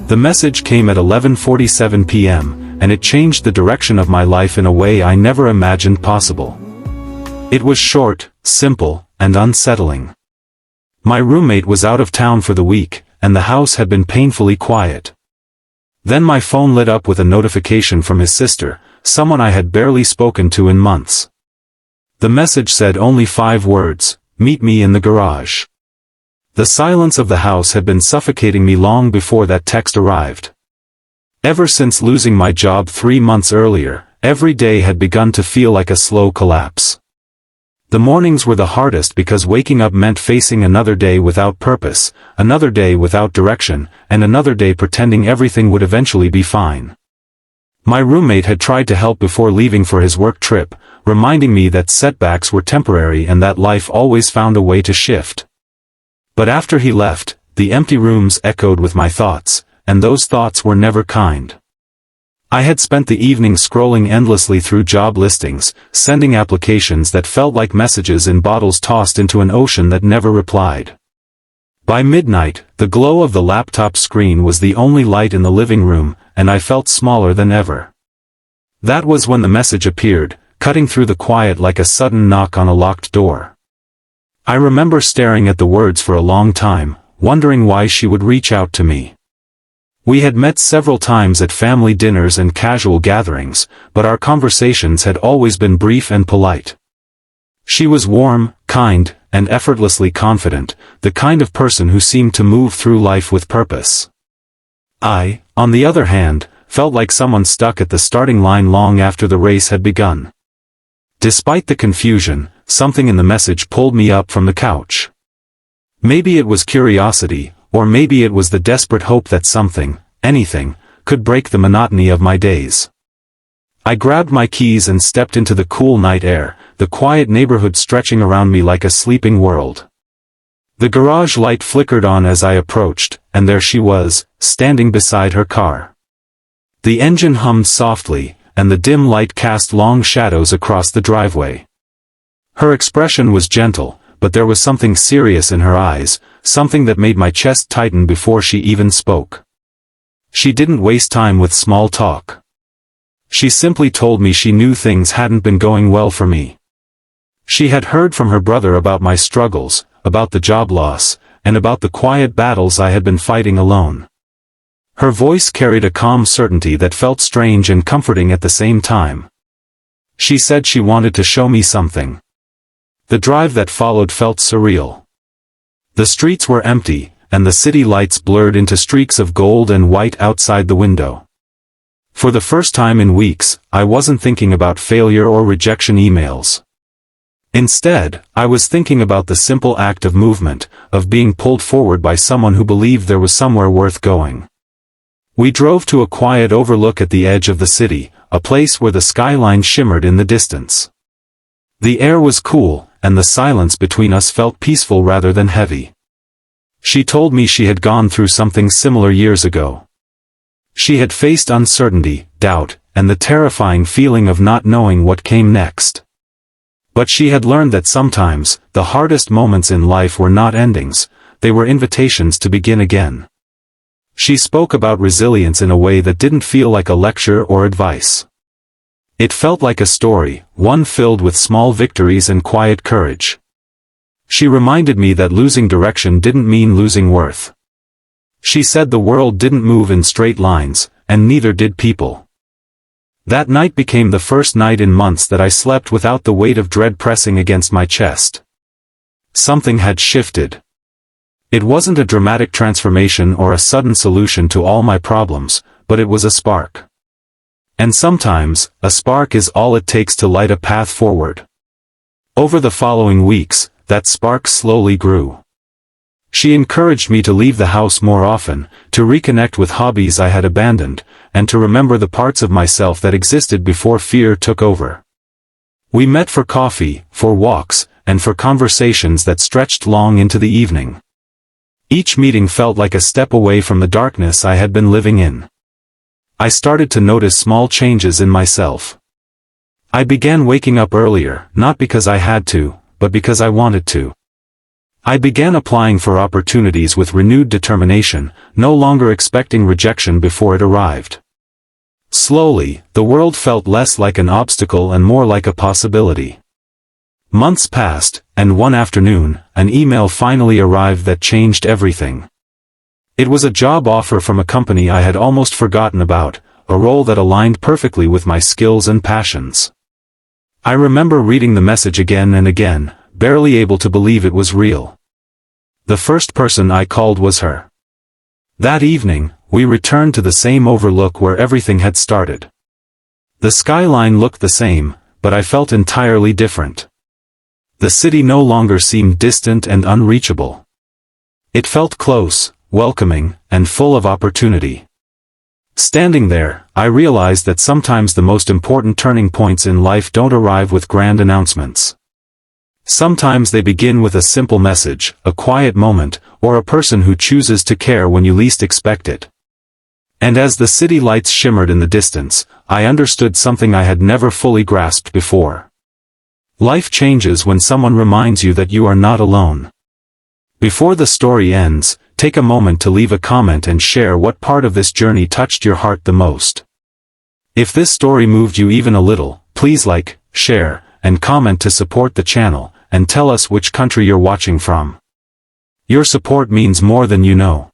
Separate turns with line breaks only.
The message came at 11:47 p.m., and it changed the direction of my life in a way I never imagined possible. It was short, simple, and unsettling. My roommate was out of town for the week, and the house had been painfully quiet. Then my phone lit up with a notification from his sister, someone I had barely spoken to in months. The message said only 5 words, "Meet me in the garage." The silence of the house had been suffocating me long before that text arrived. Ever since losing my job 3 months earlier, every day had begun to feel like a slow collapse. The mornings were the hardest because waking up meant facing another day without purpose, another day without direction, and another day pretending everything would eventually be fine. My roommate had tried to help before leaving for his work trip, reminding me that setbacks were temporary and that life always found a way to shift. But after he left, the empty rooms echoed with my thoughts, and those thoughts were never kind. I had spent the evening scrolling endlessly through job listings, sending applications that felt like messages in bottles tossed into an ocean that never replied. By midnight, the glow of the laptop screen was the only light in the living room, and I felt smaller than ever. That was when the message appeared, cutting through the quiet like a sudden knock on a locked door. I remember staring at the words for a long time, wondering why she would reach out to me. We had met several times at family dinners and casual gatherings, but our conversations had always been brief and polite. She was warm, kind, and effortlessly confident, the kind of person who seemed to move through life with purpose. I, on the other hand, felt like someone stuck at the starting line long after the race had begun. Despite the confusion, something in the message pulled me up from the couch. Maybe it was curiosity, or maybe it was the desperate hope that something, anything, could break the monotony of my days. I grabbed my keys and stepped into the cool night air, the quiet neighborhood stretching around me like a sleeping world. The garage light flickered on as I approached, and there she was, standing beside her car. The engine hummed softly, and the dim light cast long shadows across the driveway. Her expression was gentle, but there was something serious in her eyes, something that made my chest tighten before she even spoke. She didn't waste time with small talk. She simply told me she knew things hadn't been going well for me. She had heard from her brother about my struggles, about the job loss, and about the quiet battles I had been fighting alone. Her voice carried a calm certainty that felt strange and comforting at the same time. She said she wanted to show me something. The drive that followed felt surreal. The streets were empty, and the city lights blurred into streaks of gold and white outside the window. For the first time in weeks, I wasn't thinking about failure or rejection emails. Instead, I was thinking about the simple act of movement, of being pulled forward by someone who believed there was somewhere worth going. We drove to a quiet overlook at the edge of the city, a place where the skyline shimmered in the distance. The air was cool, and the silence between us felt peaceful rather than heavy. She told me she had gone through something similar years ago. She had faced uncertainty, doubt, and the terrifying feeling of not knowing what came next. But she had learned that sometimes, the hardest moments in life were not endings, they were invitations to begin again. She spoke about resilience in a way that didn't feel like a lecture or advice. It felt like a story, one filled with small victories and quiet courage. She reminded me that losing direction didn't mean losing worth. She said the world didn't move in straight lines, and neither did people. That night became the first night in months that I slept without the weight of dread pressing against my chest. Something had shifted. It wasn't a dramatic transformation or a sudden solution to all my problems, but it was a spark. And sometimes, a spark is all it takes to light a path forward. Over the following weeks, that spark slowly grew. She encouraged me to leave the house more often, to reconnect with hobbies I had abandoned, and to remember the parts of myself that existed before fear took over. We met for coffee, for walks, and for conversations that stretched long into the evening. Each meeting felt like a step away from the darkness I had been living in. I started to notice small changes in myself. I began waking up earlier, not because I had to, but because I wanted to. I began applying for opportunities with renewed determination, no longer expecting rejection before it arrived. Slowly, the world felt less like an obstacle and more like a possibility. Months passed, and one afternoon, an email finally arrived that changed everything. It was a job offer from a company I had almost forgotten about, a role that aligned perfectly with my skills and passions. I remember reading the message again and again, barely able to believe it was real. The first person I called was her. That evening, we returned to the same overlook where everything had started. The skyline looked the same, but I felt entirely different. The city no longer seemed distant and unreachable. It felt close, welcoming, and full of opportunity. Standing there, I realized that sometimes the most important turning points in life don't arrive with grand announcements. Sometimes they begin with a simple message, a quiet moment, or a person who chooses to care when you least expect it. And as the city lights shimmered in the distance, I understood something I had never fully grasped before. Life changes when someone reminds you that you are not alone. Before the story ends, take a moment to leave a comment and share what part of this journey touched your heart the most. If this story moved you even a little, please like, share, and comment to support the channel, and tell us which country you're watching from. Your support means more than you know.